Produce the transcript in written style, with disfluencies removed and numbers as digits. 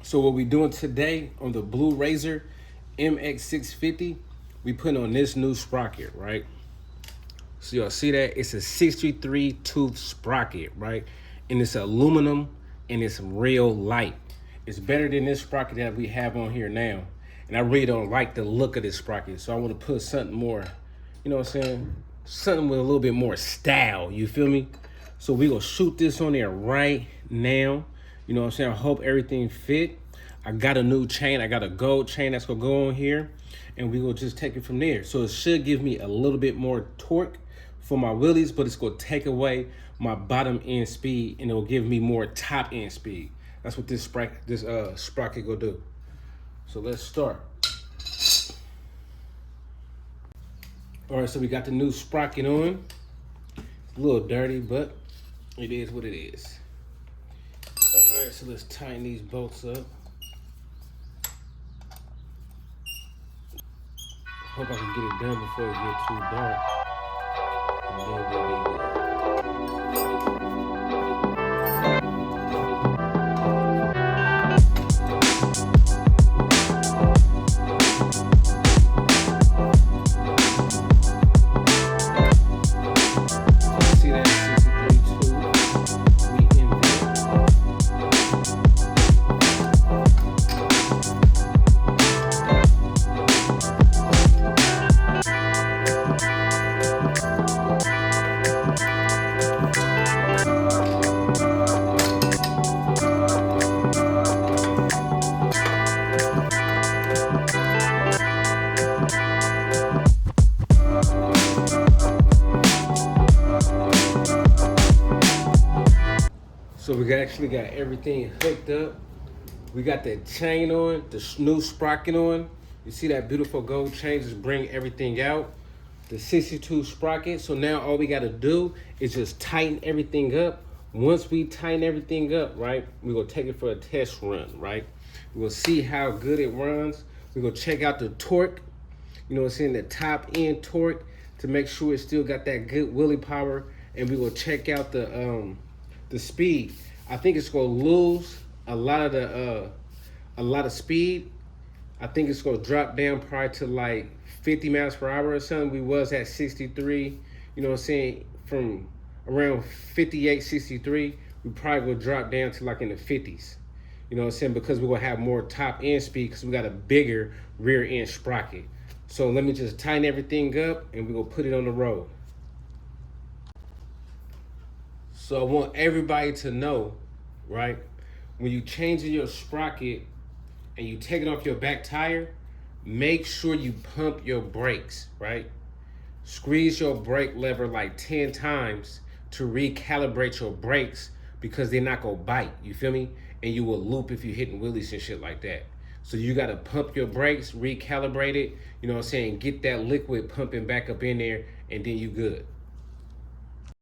So what we doing today on the Blue Razor MX650, we putting on this new sprocket, right? So y'all see that? It's a 63 tooth sprocket, right? And it's aluminum and it's real light. It's better than this sprocket that we have on here now. And I really don't like the look of this sprocket. So I want to put something more, you know what I'm saying? Something with a little bit more style, you feel me? So we gonna shoot this on there right now. You know what I'm saying? I hope everything fit. I got a new chain. I got a gold chain that's gonna go on here, and we will just take it from there. So it should give me a little bit more torque for my wheelies, but it's gonna take away my bottom end speed, and it will give me more top end speed. That's what this sprocket gonna do. So let's start. All right, so we got the new sprocket on. It's a little dirty, but it is what it is. All right, so let's tighten these bolts up. Hope I can get it done before it gets too dark. And then we'll be good. See that 63 tooth? We in there. So we actually got everything hooked up. We got that chain on, the new sprocket on. You see that beautiful gold chain just bring everything out. The 62 sprocket. So now all we gotta do is just tighten everything up. Once we tighten everything up, right, we're gonna take it for a test run, right? We'll see how good it runs. We're gonna check out the torque, you know what I'm saying, the top end torque to make sure it still got that good wheelie power. And we will check out the speed. I think it's gonna lose a lot of speed. I think it's gonna drop down probably to like 50 miles per hour or something. We was at 63, you know what I'm saying, from around 58, 63, we probably will drop down to like in the 50s. You know what I'm saying? Because we're gonna have more top end speed because we got a bigger rear end sprocket. So let me just tighten everything up and we're gonna put it on the road. So I want everybody to know, right, when you changing your sprocket and you take it off your back tire, make sure you pump your brakes, right? Squeeze your brake lever like 10 times to recalibrate your brakes because they're not gonna bite, you feel me? And you will loop if you're hitting wheelies and shit like that. So you gotta pump your brakes, recalibrate it, you know what I'm saying, get that liquid pumping back up in there, and then you good.